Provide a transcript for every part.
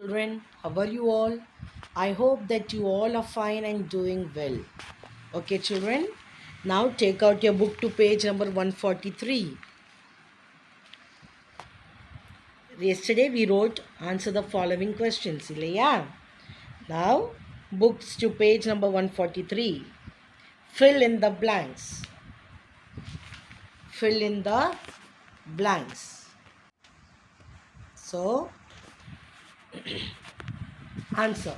children. How are you all? I hope that you all are fine and doing well. Okay, children. Now take out your book to page number 143. Yesterday we wrote answer the following questions. Yeah. Now books to page number 143. Fill in the blanks. Fill in the blanks. So answer.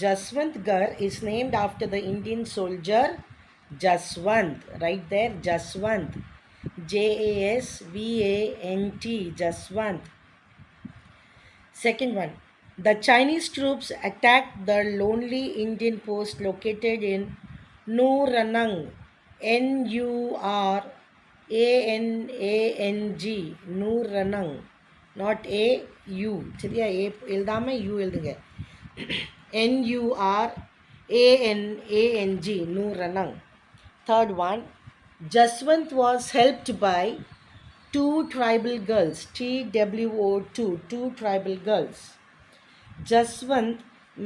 Jaswant Gar is named after the Indian soldier Jaswant. Right there, Jaswant. Jasvant. Jaswant. Second one. The Chinese troops attacked the lonely Indian post located in Nuranang. Nuranang. Nuranang. Not A U. சரியா A எழுதாம U எழுதுங்க. Nuranang. Nuranang. Third one. Jaswant was helped by two tribal girls. Two tribal girls. Jaswant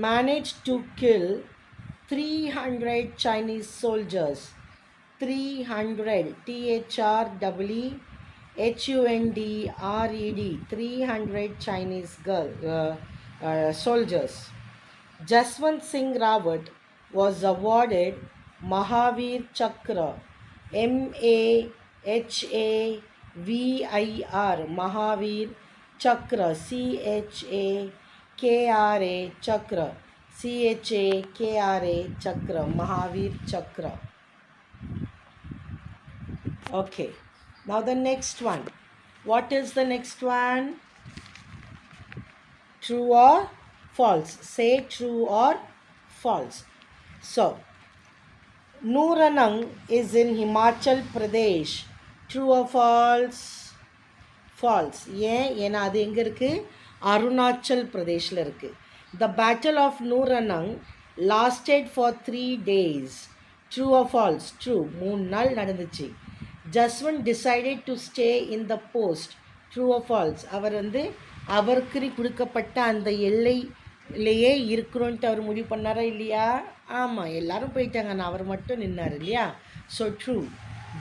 managed to kill 300 Chinese soldiers. 300. THREEHUNDRED. 300 Chinese soldiers. Jaswant Singh Rawat was awarded Mahavir Chakra. MAHAVIR. Mahavir Chakra. CHAKRA. Chakra. CHAKRA. Chakra. Mahavir Chakra. Okay. Now the next one. What is the next one? True or false? Say true or false. So, Nuranang is in Himachal Pradesh. True or false? False. ஏன்னா அது எங்கே இருக்குது? அருணாச்சல் பிரதேஷில் இருக்குது. The battle of Nuranang lasted for 3 days. True or false? True. 3 நாள் நடந்துச்சு. Jaswant decided to stay in the post. True or false? அவர் அவருக்கு கொடுக்கப்பட்ட அந்த எல்லையிலேயே இருக்கணும்ன்ட்டு அவர் முடிவு பண்ணாரா இல்லையா? ஆமாம், எல்லாரும் போயிட்டாங்க, நான் அவர் மட்டும் நின்னார் இல்லையா? So true.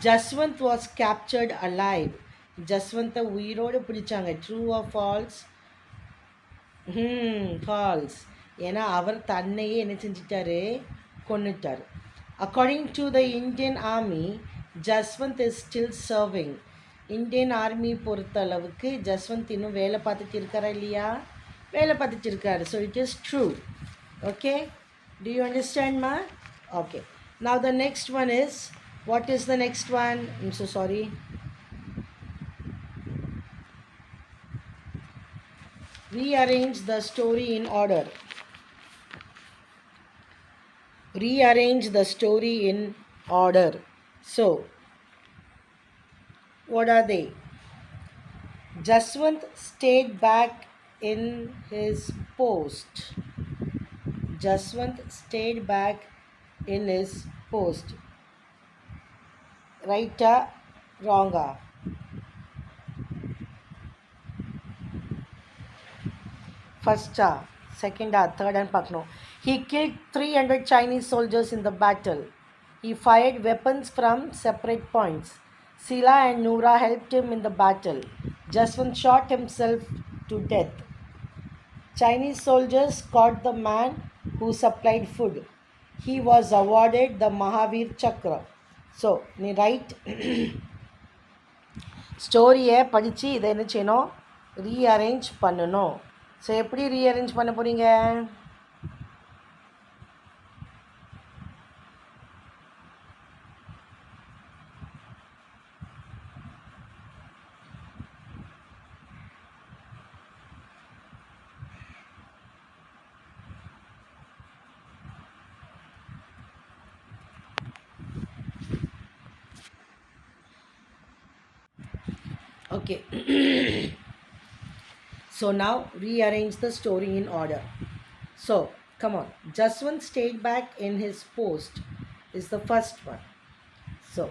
Jaswant was captured alive. ஜஸ்வந்தை உயிரோடு பிடிச்சாங்க. True or false? ஃபால்ஸ். ஏன்னா அவர் தன்னையே என்ன செஞ்சிட்டாரு? கொன்னுட்டார். According to the Indian army, Jaswant is still serving. Indian army பொறுத்த அளவுக்கு ஜஸ்வந்த் இன்னும் வேலை பார்த்துட்டு இருக்காரா இல்லையா? வேலை பார்த்துட்டு இருக்காரு. So it is true. Okay, do you understand ma? Okay, now the next one is, what is the next one? I'm so sorry. Rearrange the story in order. Rearrange the story in order. So what are they? Jaswant stayed back in his post. Jaswant stayed back in his post. Right or wrong? First, second, third and பார்க்கணும். He killed 300 Chinese soldiers in the battle. He fired weapons from separate points. Sila and Noora helped him in the battle. Jaswant shot himself to death. Chinese soldiers caught the man who supplied food. He was awarded the Mahavir Chakra. So, நீ right ஸ்டோரியை படித்து இதை என்ன செய்யணும்? Rearrange பண்ணணும். So எப்படி rearrange பண்ண போகிறீங்க? Okay. So now rearrange the story in order. So come on. Jaswant stayed back in his post is the first one. So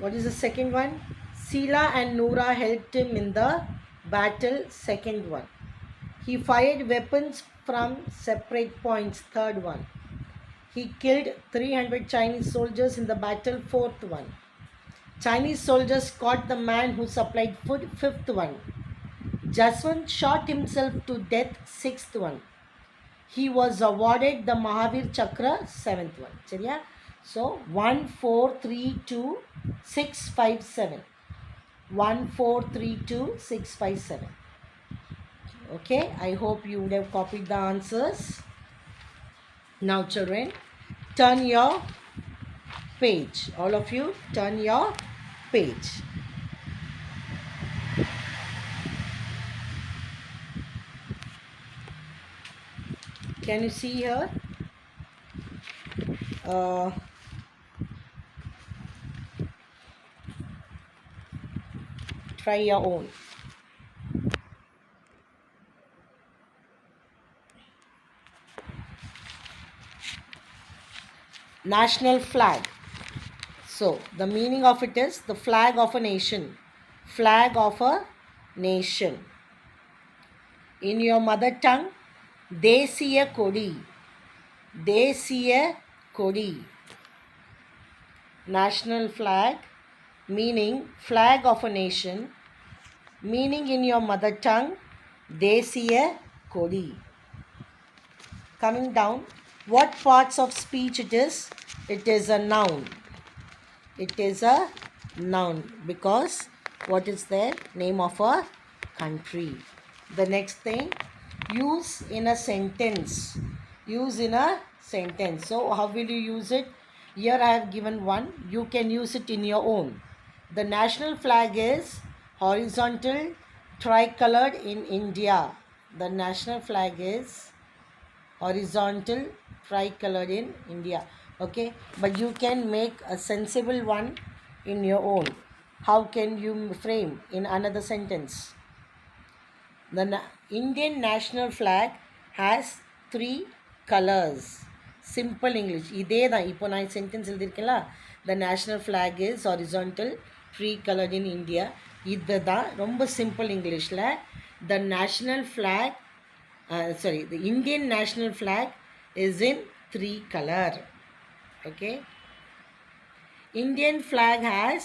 what is the second one? Sila and Noora helped him in the battle. Second one. He fired weapons from separate points. Third one. He killed 300 Chinese soldiers in the battle. Fourth one. Chinese soldiers caught the man who supplied food. Fifth one. Jaswant shot himself to death. Sixth one. He was awarded the Mahavir Chakra. Seventh one. Seriya? So 1, 4, 3, 2, 6, 5, 7. 1, 4, 3, 2, 6, 5, 7. Okay, I hope you would have copied the answers. Now children, turn your page. All of you, turn your page. Can you see here? Try your own. National flag. So, the meaning of it is the flag of a nation. Flag of a nation. In your mother tongue, Desiya Kodi. Desiya Kodi. National flag, meaning flag of a nation. Meaning in your mother tongue, Desiya Kodi. Coming down, what parts of speech it is? It is a noun. It is a noun because what is there? Name of a country. The next thing, use in a sentence. Use in a sentence. So how will you use it? Here I have given one. You can use it in your own. The national flag is horizontal, tricolored in India. The national flag is horizontal, tricolored in India. Okay, but you can make a sensible one in your own. How can you frame in another sentence? The Indian national flag has 3 colors. Simple English. இதே தான் இப்போ நான் sentence எழுதியிருக்கேன்ல. The national flag is horizontal, tricolored in India. இது தான் ரொம்ப simple இங்கிலீஷில். The national flag, the Indian national flag is in 3 color. Okay. Indian flag has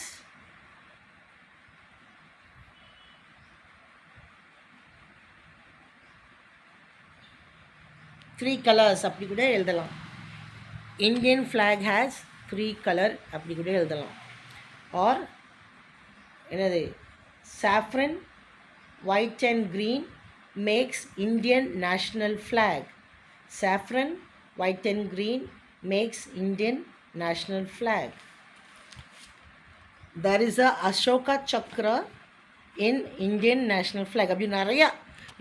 3 colors. அப்படி கூட எழுதலாம். Indian flag has 3 color. அப்படி கூட எழுதலாம். Or என்னது, saffron, white and green makes Indian national flag. Saffron, white and green makes Indian national flag. There is a Ashoka Chakra in Indian national flag. அப்படி நிறையா,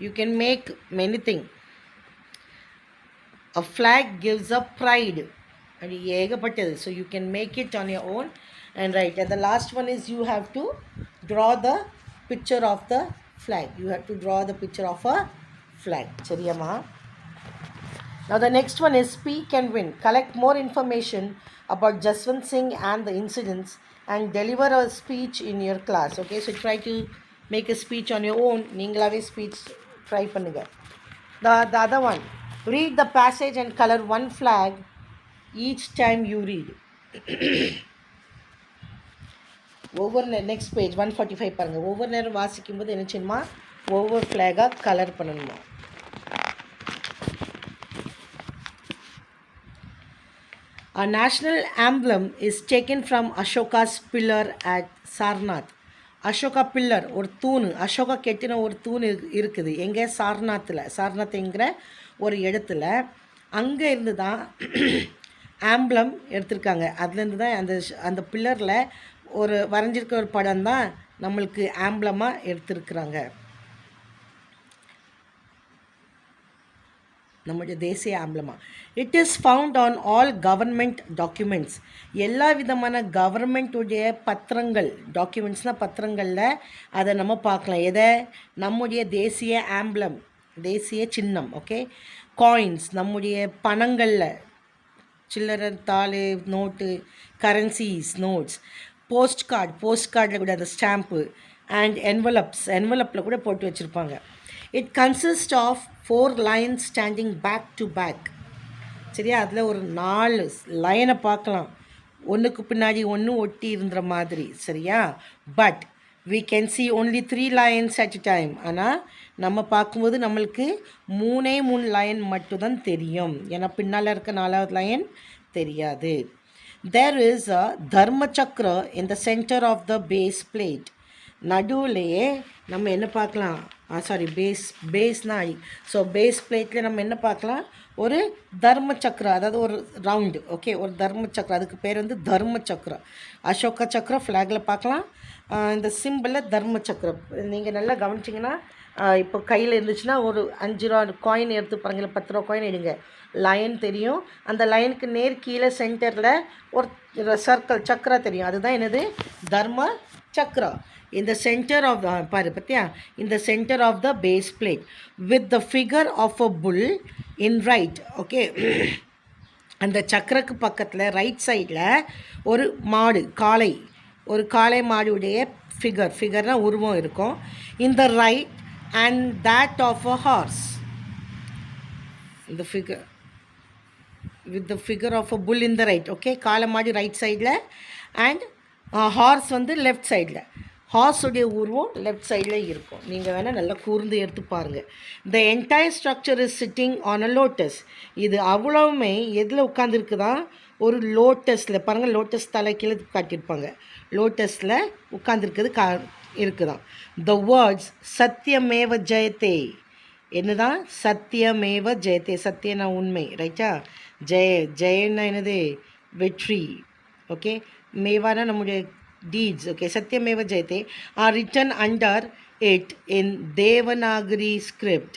you can make many things. A flag gives a pride. அது ஏகப்பட்டது. So you can make it on your own and write. And the last one is you have to draw the picture of the flag. You have to draw the picture of a flag. சரியாமா? Now the next one is speak and win. Collect more information about Jaswant Singh and the incidents and deliver a speech in your class. Okay, so try to make a speech on your own. நீங்களாவே speech try பண்ணுங்க. The other one, read the passage and color one flag each time you read. ஒவ்வொரு next page 145 பாருங்கள். ஒவ்வொரு நேரம் வாசிக்கும்போது என்ன செய்யணுமா, ஒவ்வொரு ஃப்ளாகாக கலர் பண்ணணுமா. A national emblem is taken from Ashoka's pillar at Sarnath. Ashoka pillar, ஒரு தூண், அசோகா கெட்டின ஒரு தூண் இருக்குது எங்கே, சார்நாத்துங்கிற ஒரு இடத்துல. அங்கே இருந்து தான் ஆம்பளம் எடுத்திருக்காங்க. அதுலேருந்து தான் அந்த பில்லரில் ஒரு வரைஞ்சிருக்க ஒரு படம் தான் நம்மளுக்கு ஆம்பளமாக எடுத்திருக்கிறாங்க. நம்முடைய தேசிய ஆம்பளமாக. It is found on all government documents. எல்லா விதமான கவர்மெண்ட்டுடைய பத்திரங்கள், டாக்குமெண்ட்ஸ்னால் பத்திரங்களில் அதை நம்ம பார்க்கலாம். எதை, நம்முடைய தேசிய ஆம்பளம், தேசிய சின்னம். ஓகே. காயின்ஸ், நம்முடைய பணங்களில், சில்லறை தாள், நோட்டு, கரன்சிஸ், நோட்ஸ். போஸ்ட் கார்டில் கூட அந்த ஸ்டாம்ப்பு அண்ட் என்வலப்பில் கூட போட்டு வச்சுருப்பாங்க. It consist of 4 lines standing back to back. சரியா, அதில் ஒரு 4 லைனை பார்க்கலாம், ஒன்றுக்கு பின்னாடி ஒன்று ஒட்டி இருந்த மாதிரி. சரியா, but we can see only 3 lines at a time. ஆனால் நம்ம பார்க்கும்போது நம்மளுக்கு 3 லைன் மட்டும்தான் தெரியும், ஏன்னா பின்னால் இருக்க 4வது லைன் தெரியாது. There is a dharma chakra in the center of the base plate. நடுவுலையே நம்ம என்ன பார்க்கலாம், பேஸ்னால் அடி. ஸோ பேஸ் பிளேட்டில் நம்ம என்ன பார்க்கலாம், ஒரு தர்ம சக்கரம், அதாவது ஒரு ரவுண்டு. ஓகே, ஒரு தர்ம சக்கரம், அதுக்கு பேர் வந்து தர்ம சக்கரம். அசோகா சக்கரம் ஃப்ளாகில் பார்க்கலாம், இந்த சிம்பிளில் தர்ம சக்கரம். நீங்கள் நல்லா கவனிச்சிங்கன்னா, இப்போ கையில் இருந்துச்சுன்னா ஒரு 5 ரூபா காயின் எடுத்து பாருங்க, இல்லை 10 ரூபா காயின் எடுங்க, லைன் தெரியும். அந்த லைனுக்கு நேர் கீழே சென்டரில் ஒரு சர்க்கிள் சக்கரா தெரியும், அதுதான் என்னது, தர்ம சக்கரா. In the center of the பாரு பத்தியா, in the center of the base plate with the figure of a bull in right. Okay, அந்த சக்கரக்கு பக்கத்தில் ரைட் சைடில் ஒரு மாடு, ஒரு காளை மாடுடைய ஃபிகர்னால் உருவம் இருக்கும். in the right and that of a horse. இந்த figure with the figure of a bull in the right. Okay, காளை மாடு ரைட் சைடில் அண்ட் ஹார்ஸ் வந்து லெஃப்ட் சைடில். ஹார்ஸுடைய உருவம் லெஃப்ட் சைடில் இருக்கும், நீங்கள் வேணால் நல்லா கூர்ந்து எடுத்து பாருங்கள். The entire structure is sitting on a lotus. இது அவ்வளவுமே எதில் உட்காந்துருக்குதா, ஒரு லோட்டஸில் பாருங்கள், லோட்டஸ் தலை கீழே காட்டியிருப்பாங்க, லோட்டஸில் உட்காந்துருக்குது இருக்குதான். த வேர்ட்ஸ் சத்தியமேவ ஜெயத்தே, என்னதான், சத்தியமேவ ஜெயத்தே, சத்தியனா உண்மை, ரைட்டா, ஜெயன்னா என்னது, வெற்றி. ஓகே, மேவானா நம்முடைய deeds. Okay, satyameva jayate are written under it in devanagari script.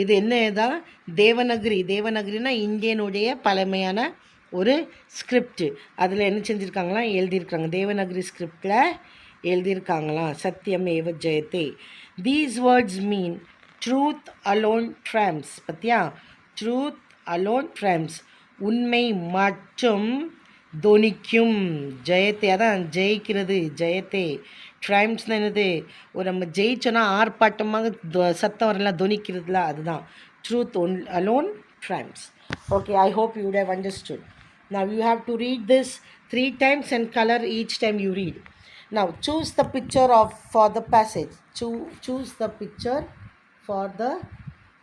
இது என்னதா, தேவநகரினா இந்தியனுடைய பழமையான ஒரு ஸ்கிரிப்ட். அதில் என்ன செஞ்சுருக்காங்களாம், எழுதியிருக்காங்க, தேவநகரி ஸ்கிரிப்டில் எழுதியிருக்காங்களாம், Satyameva Jayate. These words mean truth alone trumps. பத்தியா, ட்ரூத் அலோன் ட்ரம்ப்ஸ், உண்மை மற்றும் தொனிக்கும். ஜெயத்தே, அதான் ஜெயிக்கிறது, ஜெயத்தே. ட்ரைம்ஸ்னால் என்னது, ஒரு நம்ம ஜெயிச்சோன்னா ஆர்ப்பாட்டமாக சத்தம் வரலாம், தொனிக்கிறதுல, அதுதான் truth alone ட்ரைம்ஸ். Okay, I hope you would have understood. Now you have to read this 3 times and color each time you read. Now choose the picture for the passage. Choose the picture for the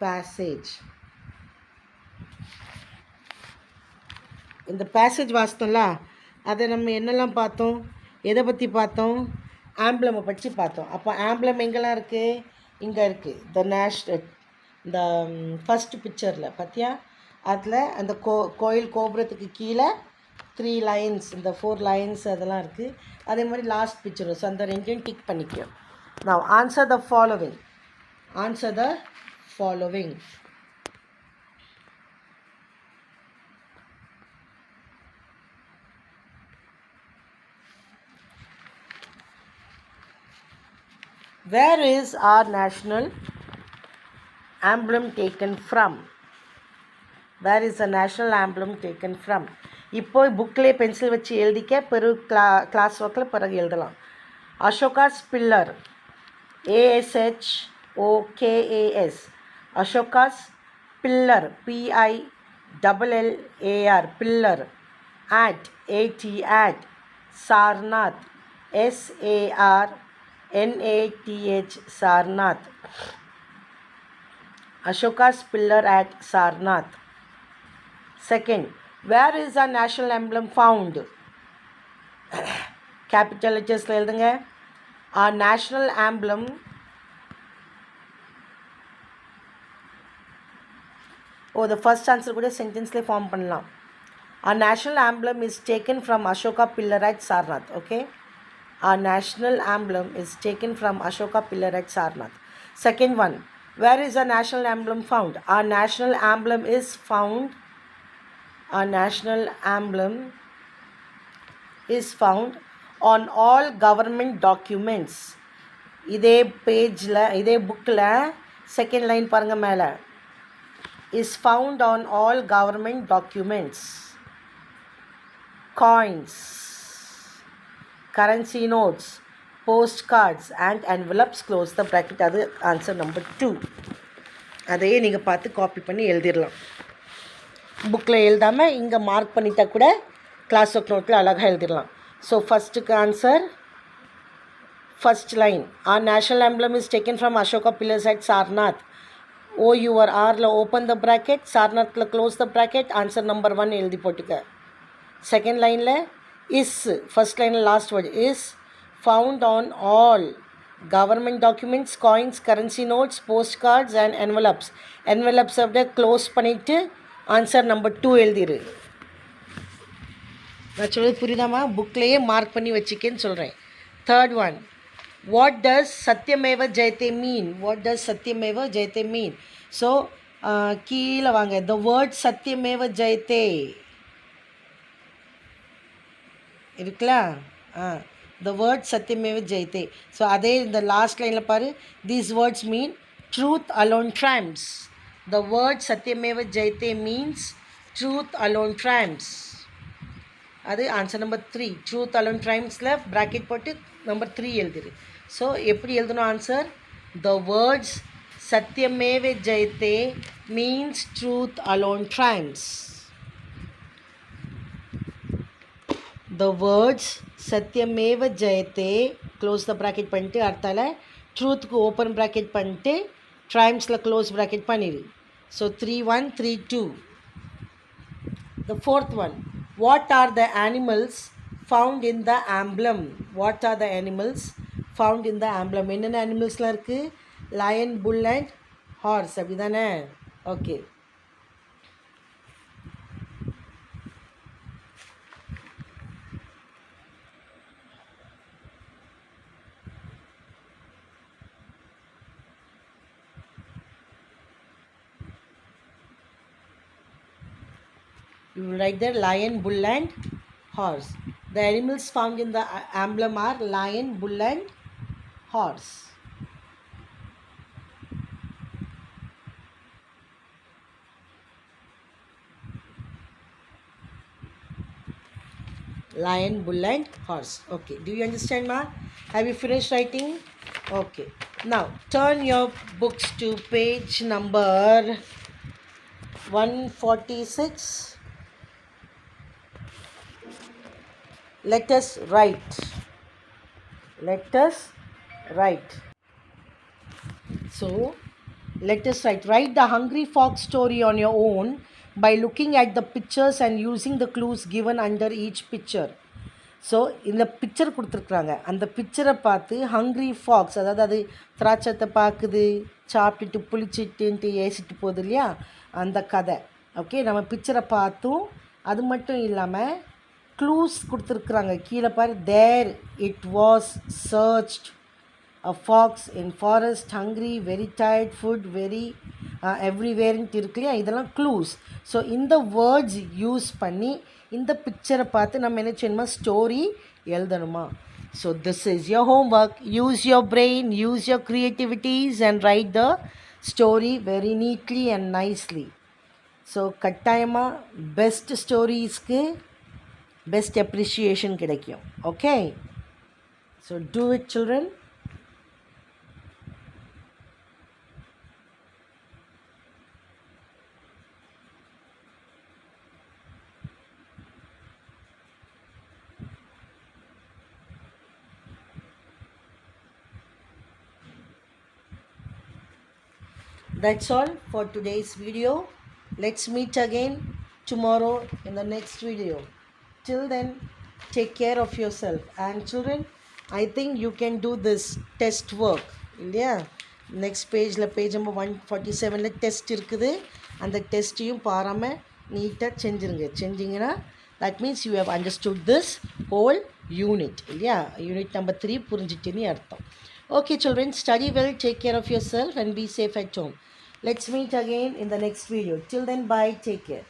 passage. இந்த passage வாசித்தோம்ல, அதை நம்ம என்னெல்லாம் பார்த்தோம், எதை பற்றி பார்த்தோம், ஆம்பிளமை பற்றி பார்த்தோம். அப்போ ஆம்பிளம் எங்கெல்லாம் இருக்குது, இங்கே இருக்குது. இந்த ஃபஸ்ட் பிக்சரில் பார்த்தியா, அதில் அந்த கோயில் கோபுரத்துக்கு கீழே 3 lines, இந்த 4 lines அதெல்லாம் இருக்குது. அதே மாதிரி லாஸ்ட் பிக்சரும். ஸோ அந்த ரெண்டையும் டிக் பண்ணிக்கோ. Now answer the following. Where is our national emblem taken from? Where is the national emblem taken from? இப்போ புக்கிலே பென்சில் வச்சு எழுதிக்க, பிறகு கிளாஸ் ஒர்க்கில் பிறகு எழுதலாம். Ashoka's pillar, ASHOKAS, Ashoka's pillar, PILLAR, pillar. at Sarnath, SARNATH, Sarnath. Ashoka's pillar at Sarnath. Second, where is our national emblem found? Capital letters la eludunga. Our national emblem the first answer kuda sentence la form pannalam. Our national emblem is taken from Ashoka pillar at Sarnath. Okay, our national emblem is taken from Ashoka pillar at Sarnath. Second one, where is our national emblem found? Our national emblem is found on all government documents. இதே பேஜில், இதே புக்கில் second line பாருங்கள் மேலே, is found on all government documents. Coins, currency notes, postcards and envelopes. Close the bracket. That is answer number 2. அதையே நீங்கள் பார்த்து copy பண்ணி எழுதிடலாம். புக்கில் எழுதாமல் இங்கே மார்க் பண்ணிட்டா கூட கிளாஸ் ஒர்க் நோட்டில் அழகாக எழுதிடலாம். ஸோ ஃபஸ்ட்டுக்கு answer, first line, our national emblem is taken from Ashoka pillars at Sarnath. OUR open the bracket, Sarnathல close the bracket. Answer number 1 எழுதி போட்டுக்க. செகண்ட் லைனில் இஸ், ஃபஸ்ட் லைனில் last word is found on all government documents, coins, currency notes, postcards and envelopes. envelopes அப்படியே close பண்ணிவிட்டு answer number 2 எழுதிரு. நான் சொல்கிறது புரியுதாமா? புக்லேயே mark பண்ணி வச்சுக்கேன்னு சொல்கிறேன். Third one, what does satyameva jayate mean? What does satyameva jayate mean? So கீழே வாங்க, the word satyameva jayate இருக்குல்ல, the word satyameva jayate. So அதே இந்த லாஸ்ட் லைனில் பாரு, these words mean truth alone triumphs. the word satyameva jayate means truth alone triumphs. அது answer number 3. Truth alone ட்ரைம்ஸில் bracket போட்டு நம்பர் 3 எழுதிரு. ஸோ எப்படி எழுதணும் answer? The words Satyameva Jayate means truth alone triumphs. The words Satyameva Jayate close the bracket பண்ணிட்டு அடுத்தால ட்ரூத்துக்கு open bracket பண்ணிட்டு ட்ரைம்ஸில் க்ளோஸ் ப்ராக்கெட் பண்ணிடு. So 3-1 3-2. The fourth one, what are the animals found in the emblem? What are the animals found in the emblem? என்னென்ன அனிமல்ஸ்லாம் இருக்குது? lion, bull and horse. அப்படி தானே? Okay. You will write there lion, bull and horse. The animals found in the emblem are lion, bull and horse. Lion, bull and horse. Okay. Do you understand, ma? Have you finished writing? Okay. Now turn your books to page number 146. Let us write. Let us write. So, let us write. Write the Hungry Fox story on your own by looking at the pictures and using the clues given under each picture. So இந்த picture கொடுத்துருக்குறாங்க, அந்த பிக்சரை பார்த்து hungry Fox, அதாவது அது திராட்சத்தை பார்க்குது, சாப்பிட்டுட்டு புளிச்சிட்டுன்ட்டு ஏசிட்டு போகுது இல்லையா, அந்த கதை. ஓகே, நம்ம பிக்சரை பார்த்தும் அது மட்டும் இல்லாமல் க்ளூஸ் கொடுத்துருக்குறாங்க. கீழே பாரு, there it was searched a fox in forest hungry very tired food very எவ்ரிவேர்ன்ட்டு இருக்கு இல்லையா, இதெல்லாம் க்ளூஸ். ஸோ இந்த வேர்ட்ஸ் யூஸ் பண்ணி இந்த பிக்சரை பார்த்து நம்ம என்ன செய்யணுமா, ஸ்டோரி எழுதணுமா. So this is your homework. Use your brain, use your creativities and write the story very neatly and nicely. So கட்டாயமாக பெஸ்ட் ஸ்டோரிஸ்க்கு பெஸ்ட் அப்ரிஷியேஷன் கிடைக்கும். Okay, so do it children. That's all for today's video. Let's meet again tomorrow in the next video. Till then, take care of yourself. And children, I think you can do this test work. Yeah, next page number 147 test இருக்குது. அந்த டெஸ்ட்டையும் பாராமல் நீட்டாக செஞ்சிங்கன்னா that means you have understood this whole unit. இல்லையா, unit number 3 புரிஞ்சிட்டுன்னு அர்த்தம். Okay children, study well, take care of yourself and be safe at home. Let's meet again in the next video. Till then, bye, take care.